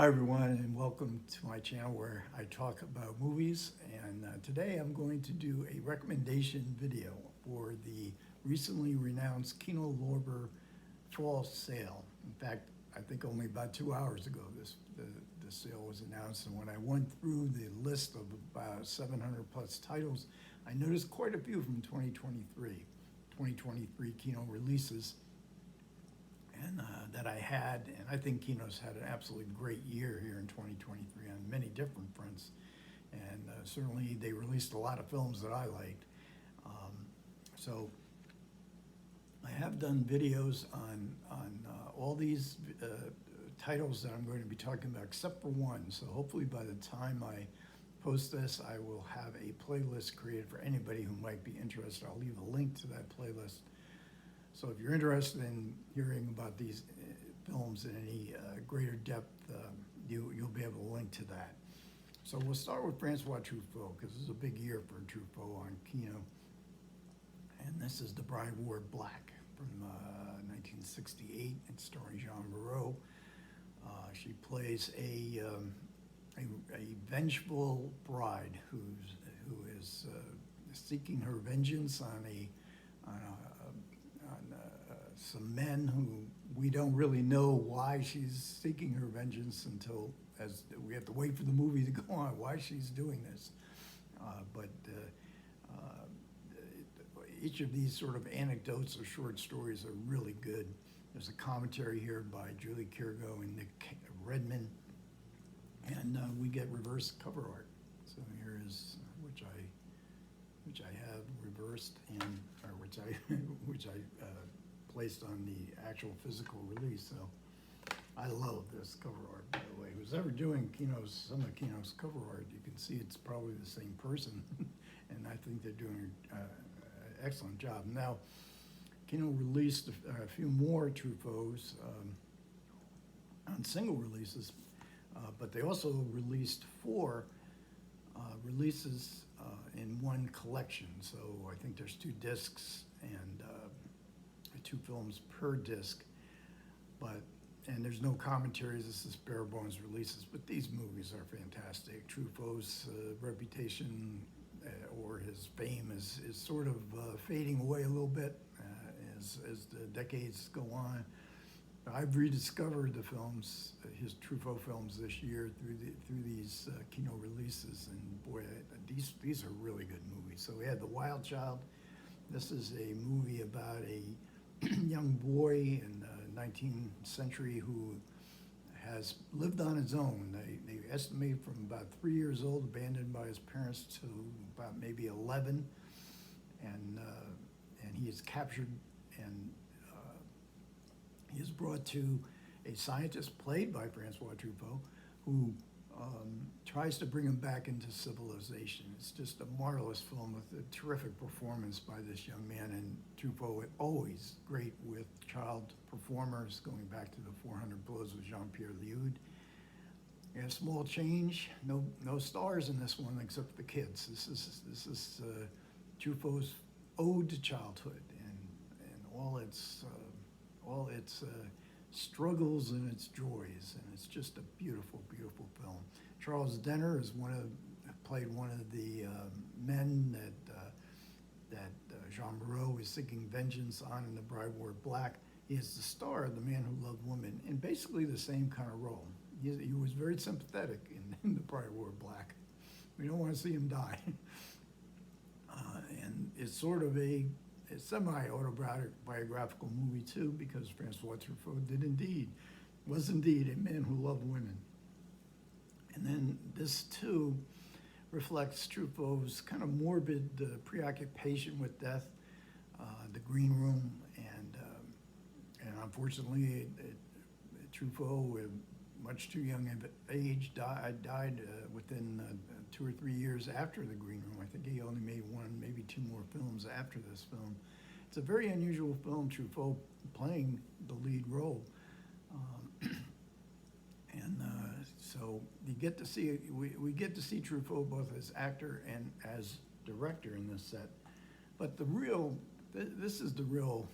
Hi everyone, and welcome to my channel where I talk about movies. And today I'm going to do a recommendation video for the recently renounced Kino fall sale. In fact, I think only about 2 hours ago the sale was announced, and when I went through the list of about 700 plus titles, I noticed quite a few from 2023 Kino releases. And that I had, and I think Kino's had an absolutely great year here in 2023 on many different fronts, and certainly they released a lot of films that I liked. So I have done videos on all these titles that I'm going to be talking about, except for one. So hopefully by the time I post this, I will have a playlist created for anybody who might be interested. I'll leave a link to that playlist. So if you're interested in hearing about these films in any greater depth, you'll be able to link to that. So we'll start with Francois Truffaut, because this is a big year for Truffaut on Kino. And this is The Bride Wore Black from 1968. It's starring Jean Moreau. She plays a vengeful bride who is seeking her vengeance on some men who we don't really know why she's seeking her vengeance until as we have to wait for the movie to go on why she's doing this. But each of these sort of anecdotes or short stories are really good. There's a commentary here by Julie Kirgo and Nick Redman, and we get reverse cover art. So here is which I have reversed and or which I placed on the actual physical release. So I love this cover art, by the way. Who's ever doing some of Kino's cover art, you can see it's probably the same person, and I think they're doing an excellent job. Now, Kino released a few more Truffauts on single releases, but they also released 4 releases in one collection. So I think there's 2 discs and 2 films per disc, and there's no commentaries. This is bare bones releases, but these movies are fantastic. Truffaut's reputation or his fame is sort of fading away a little bit as the decades go on. I've rediscovered the films, his Truffaut films this year through these Kino releases, and boy, these are really good movies. So we had The Wild Child. This is a movie about a young boy in the 19th century who has lived on his own. They estimate from about 3 years old, abandoned by his parents, to about maybe 11, and he is captured and he is brought to a scientist played by Francois Truffaut who tries to bring him back into civilization. It's just a marvelous film with a terrific performance by this young man, and Truffaut always great with child performers, going back to the 400 Blows with Jean-Pierre Léaud. And a small change, no stars in this one except the kids. This is Truffaut's ode to childhood and all its struggles and its joys, and it's just a beautiful, beautiful film. Charles Denner is played one of the men that Jean Moreau is seeking vengeance on in The Bride Wore Black. He is the star of The Man Who Loved Women, in basically the same kind of role. He was very sympathetic in The Bride Wore Black. We don't want to see him die. And it's sort of a semi-autobiographical movie too, because Francois Truffaut was indeed a man who loved women. And then this too reflects Truffaut's kind of morbid preoccupation with death, The Green Room, and unfortunately Truffaut, much too young of age, died within 2 or 3 years after The Green Room. I think he only made 1, maybe 2 more films after this film. It's a very unusual film, Truffaut playing the lead role. So you get to see, we get to see Truffaut both as actor and as director in this set. But this is the real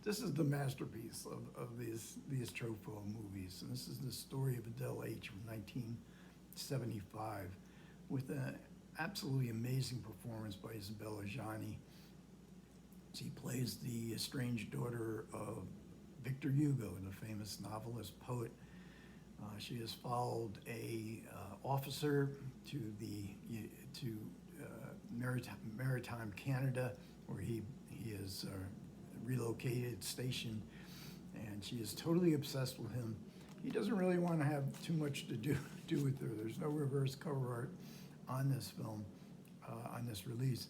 this is the masterpiece of these Truffaut movies. And this is the story of Adele H. from 1975 with an absolutely amazing performance by Isabella Gianni. She plays the estranged daughter of Victor Hugo, the famous novelist, poet. She has followed a officer to maritime Canada, where he is relocated, stationed, and she is totally obsessed with him. He doesn't really want to have too much to do with her. There's no reverse cover art on this film, on this release,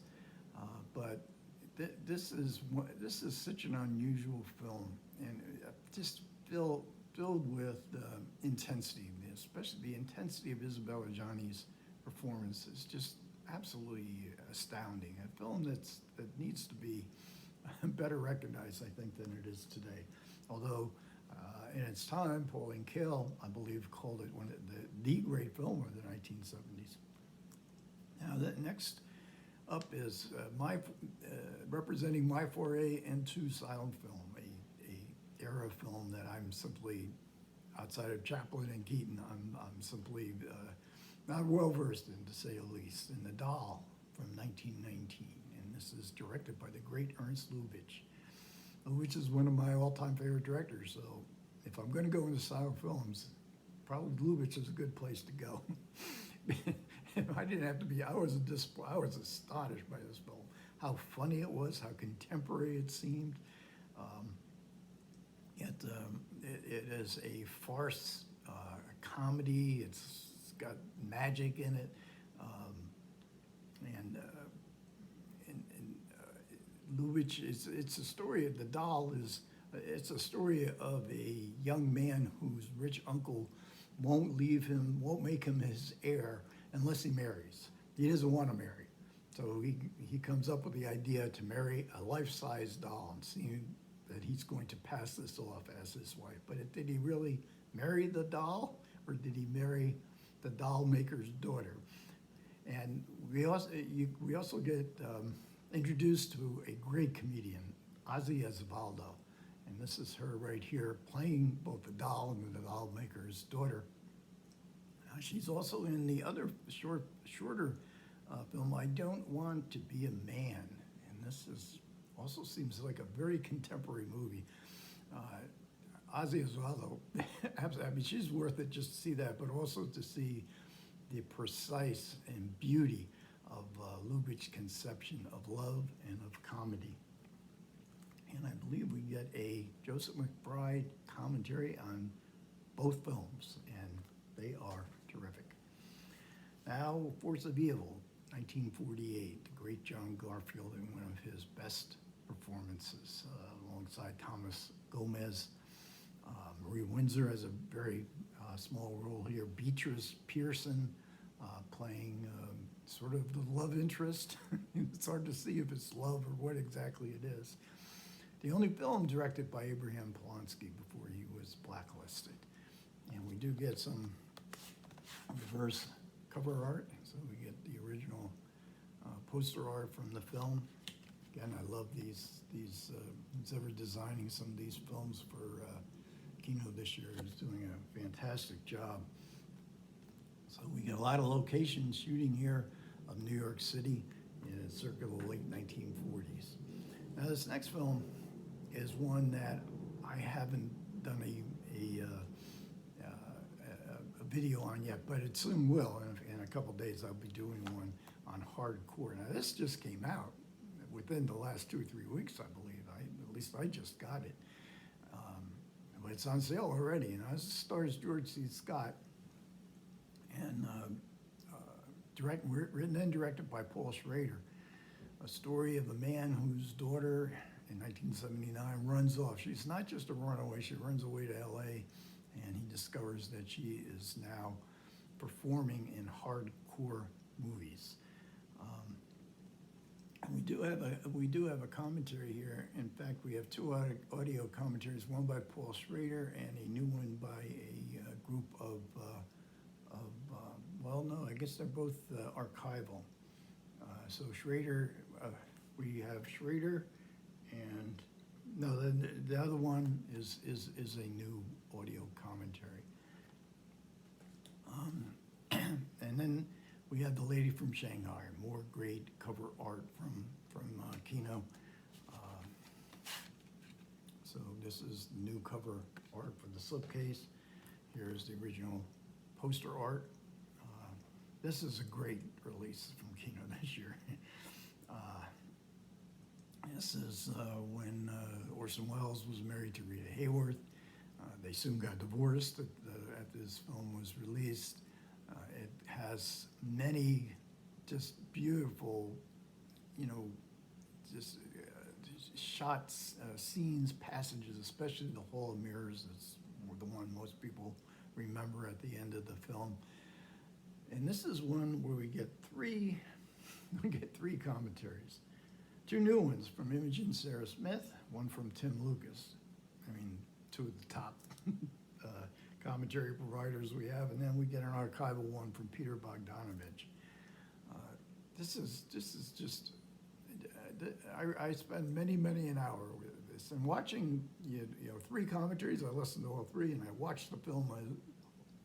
but this is such an unusual film, and just filled with intensity, especially the intensity of Isabella Gianni's performance is just absolutely astounding. A film that needs to be better recognized, I think, than it is today. Although, in its time, Pauline Kael, I believe, called it one of the great film of the 1970s. Now, the next up is representing my foray into silent film, a era film that I'm simply, outside of Chaplin and Keaton, I'm simply not well versed in, to say the least, in The Doll from 1919. And this is directed by the great Ernst Lubitsch, which is one of my all-time favorite directors. So if I'm going to go into silent films, probably Lubitsch is a good place to go. I didn't have to be, I was astonished by this film, how funny it was, how contemporary it seemed. It is a farce, a comedy. It's got magic in it, and Lubitsch it's a story of The Doll it's a story of a young man whose rich uncle won't make him his heir unless he marries. He doesn't want to marry, so he comes up with the idea to marry a life-size doll and see that he's going to pass this off as his wife. But did he really marry the doll, or did he marry the doll maker's daughter? And we also get introduced to a great comedian, Ozzy Osvaldo, and this is her right here playing both the doll and the doll maker's daughter. She's also in the other Schroeder film, I Don't Want to Be a Man, and this also seems like a very contemporary movie. Ozzy Osvaldo, I mean, she's worth it just to see that, but also to see the precise and beauty of Lubitsch's conception of love and of comedy. And I believe we get a Joseph McBride commentary on both films, and they are terrific. Now, Force of Evil, 1948, the great John Garfield in one of his best performances, alongside Thomas Gomez. Marie Windsor has a very small role here. Beatrice Pearson playing sort of the love interest. It's hard to see if it's love or what exactly it is. The only film directed by Abraham Polanski before he was blacklisted. And we do get some reverse cover art, so we get the original poster art from the film. Again, I love these. Who's ever designing some of these films for Kino this year is doing a fantastic job. So we get a lot of location shooting here of New York City in circa the late 1940s. Now this next film is one that I haven't done a video on yet, but it soon will. In a couple days, I'll be doing one on hardcore. Now this just came out within the last 2 or 3 weeks, I believe. At least I just got it. But it's on sale already. And it stars George C. Scott, and written and directed by Paul Schroeder. A story of a man whose daughter in 1979 runs off. She's not just a runaway, she runs away to LA, and he discovers that she is now performing in hardcore movies. We do have a commentary here. In fact, we have 2 audio commentaries, one by Paul Schroeder and a new one by a group of well, no, I guess they're both archival. So Schroeder, we have Schroeder and No, the other one is a new audio commentary. And then we had The Lady from Shanghai, more great cover art from Kino. So this is new cover art for the slipcase. Here's the original poster art. This is a great release from Kino this year. This is when Orson Welles was married to Rita Hayworth. They soon got divorced after this film was released. It has many just beautiful, just shots, scenes, passages, especially the Hall of Mirrors. It's the one most people remember at the end of the film. And this is one where we get three commentaries. Two new ones from Imogen Sarah Smith, one from Tim Lucas. I mean, two of the top commentary providers we have, and then we get an archival one from Peter Bogdanovich. This is just, I spend many an hour with this. And watching, three commentaries, I listened to all three, and I watched the film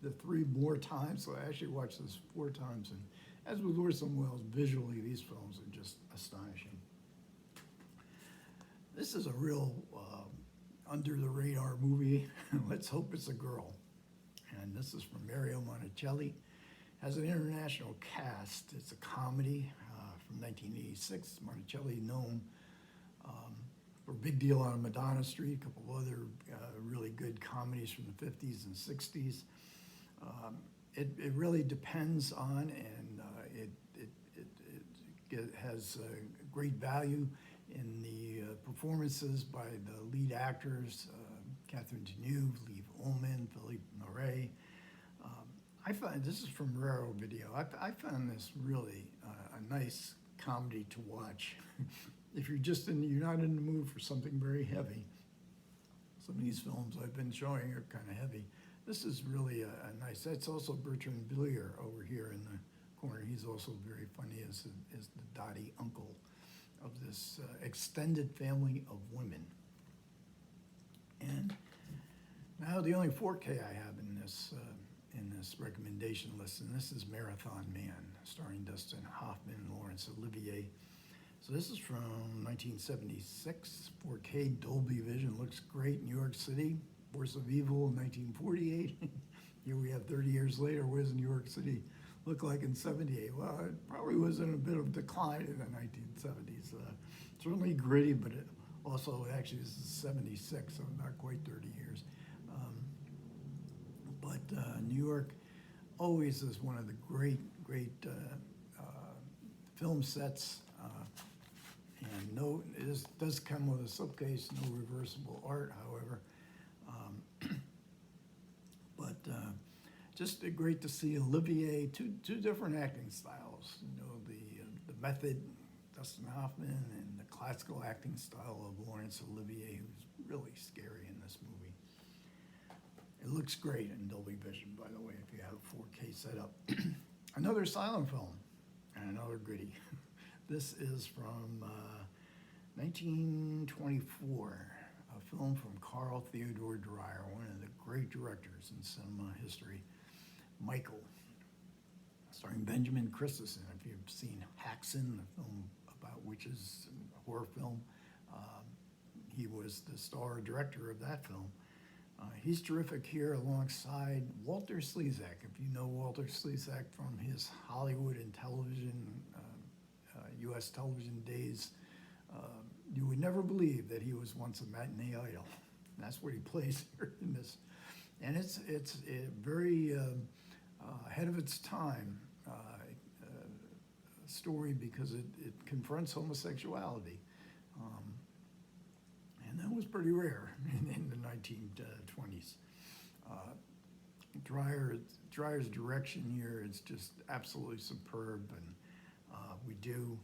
the three more times, so I actually watched this 4 times. And as with Orson Welles, visually, these films are just astonishing. This is a real under-the-radar movie. Let's hope it's a girl. And this is from Mario Monticelli. Has an international cast. It's a comedy from 1986. Monticelli known for Big Deal on Madonna Street, a couple of other really good comedies from the 50s and 60s. It really depends on, and it has great value in the performances by the lead actors, Catherine Deneuve, Liv Ullmann, Philippe Noiret. I find, this is from Raro Video, I found this really a nice comedy to watch. If you're not in the mood for something very heavy, some of these films I've been showing are kind of heavy. This is really a nice, that's also Bertrand Villiers over here in the corner. He's also very funny as the Dottie uncle of this extended family of women. And now the only 4K I have in this recommendation list, and this is Marathon Man, starring Dustin Hoffman and Laurence Olivier. So this is from 1976, 4K Dolby Vision, looks great, New York City. Force of Evil in 1948. Here we have 30 years later, what does New York City look like in 78? Well, it probably was in a bit of decline in the 1970s. Certainly gritty, but it also, actually, this is 76, so not quite 30 years. But New York always is one of the great film sets. And it does come with a slipcase, no reversible art, however. Just great to see Olivier, two different acting styles. The method, Dustin Hoffman, and the classical acting style of Laurence Olivier, who's really scary in this movie. It looks great in Dolby Vision, by the way, if you have a 4K setup. Another silent film, and another gritty. This is from 1924. A film from Carl Theodor Dreyer, one of the great directors in cinema history. Michael, starring Benjamin Christensen. If you've seen Haxan, the film about witches, a horror film, he was the star director of that film. He's terrific here alongside Walter Slezak. If you know Walter Slezak from his Hollywood and television, U.S. television days, you would never believe that he was once a matinee idol. That's what he plays here in this. And it's a very ahead of its time story because it confronts homosexuality. And that was pretty rare in the 1920s. Dreyer's direction here is just absolutely superb, and we do.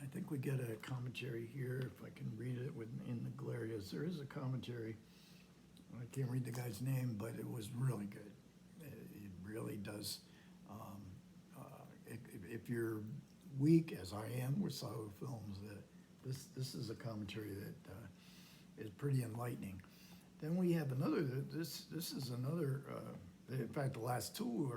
I think we get a commentary here, if I can read it in the glare. Yes, there is a commentary. I can't read the guy's name, but it was really good. It really does. If you're weak, as I am with silent films, this is a commentary that is pretty enlightening. Then we have another, this is another, in fact, the last two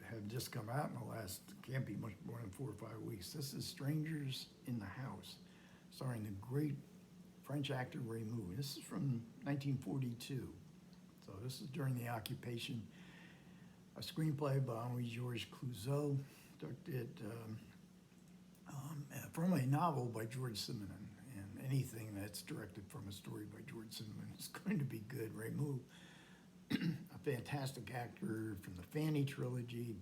have just come out in the last, can't be much more than 4 or 5 weeks. This is Strangers in the House, starring the great French actor Raymond. This is from 1942. So this is during the occupation. A screenplay by Henri-Georges Clouzot, directed from a novel by George Simenon. And anything that's directed from a story by George Simenon is going to be good. Raymond, a fantastic actor from the Fanny trilogy,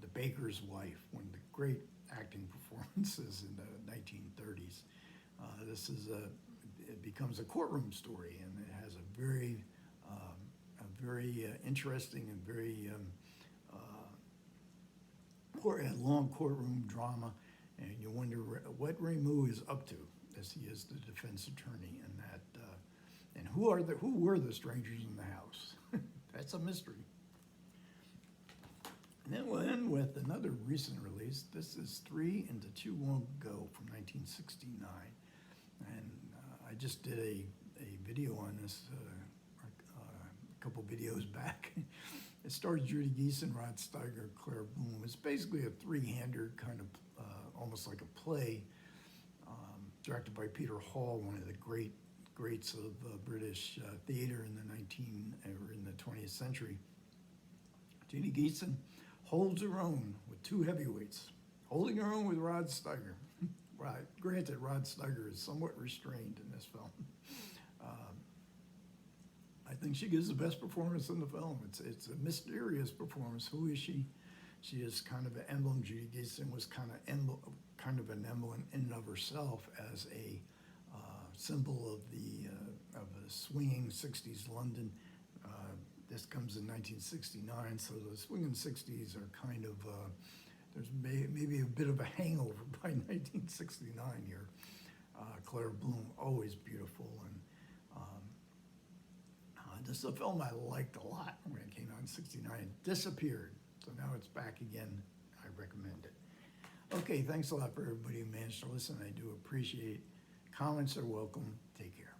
The Baker's Wife, one of the great acting performances in the 1930s. It becomes a courtroom story, and it has a very interesting and very long courtroom drama, and you wonder what Raymond is up to, as he is the defense attorney, and who were the strangers in the house? That's a mystery. And then we'll end with another recent release. This is 3 and the 2 Won't Go from 1969, and I just did a video on this a couple videos back. It stars Judy Geeson, Rod Steiger, Claire Bloom. It's basically a three-hander kind of, almost like a play, directed by Peter Hall, one of the greats of British theater in the 20th century. Judy Geeson holds her own with two heavyweights, holding her own with Rod Steiger. Right. Granted, Rod Steiger is somewhat restrained in this film. I think she gives the best performance in the film. It's a mysterious performance. Who is she? She is kind of an emblem. Judy Geeson was kind of an emblem in and of herself as a symbol of the swinging 60s London. This comes in 1969, so the swinging 60s are kind of, there's maybe a bit of a hangover by 1969 here. Claire Bloom, always beautiful, and this is a film I liked a lot when it came out in '69. It disappeared, so now it's back again. I recommend it. Okay, thanks a lot for everybody who managed to listen. I do appreciate it. Comments are welcome. Take care.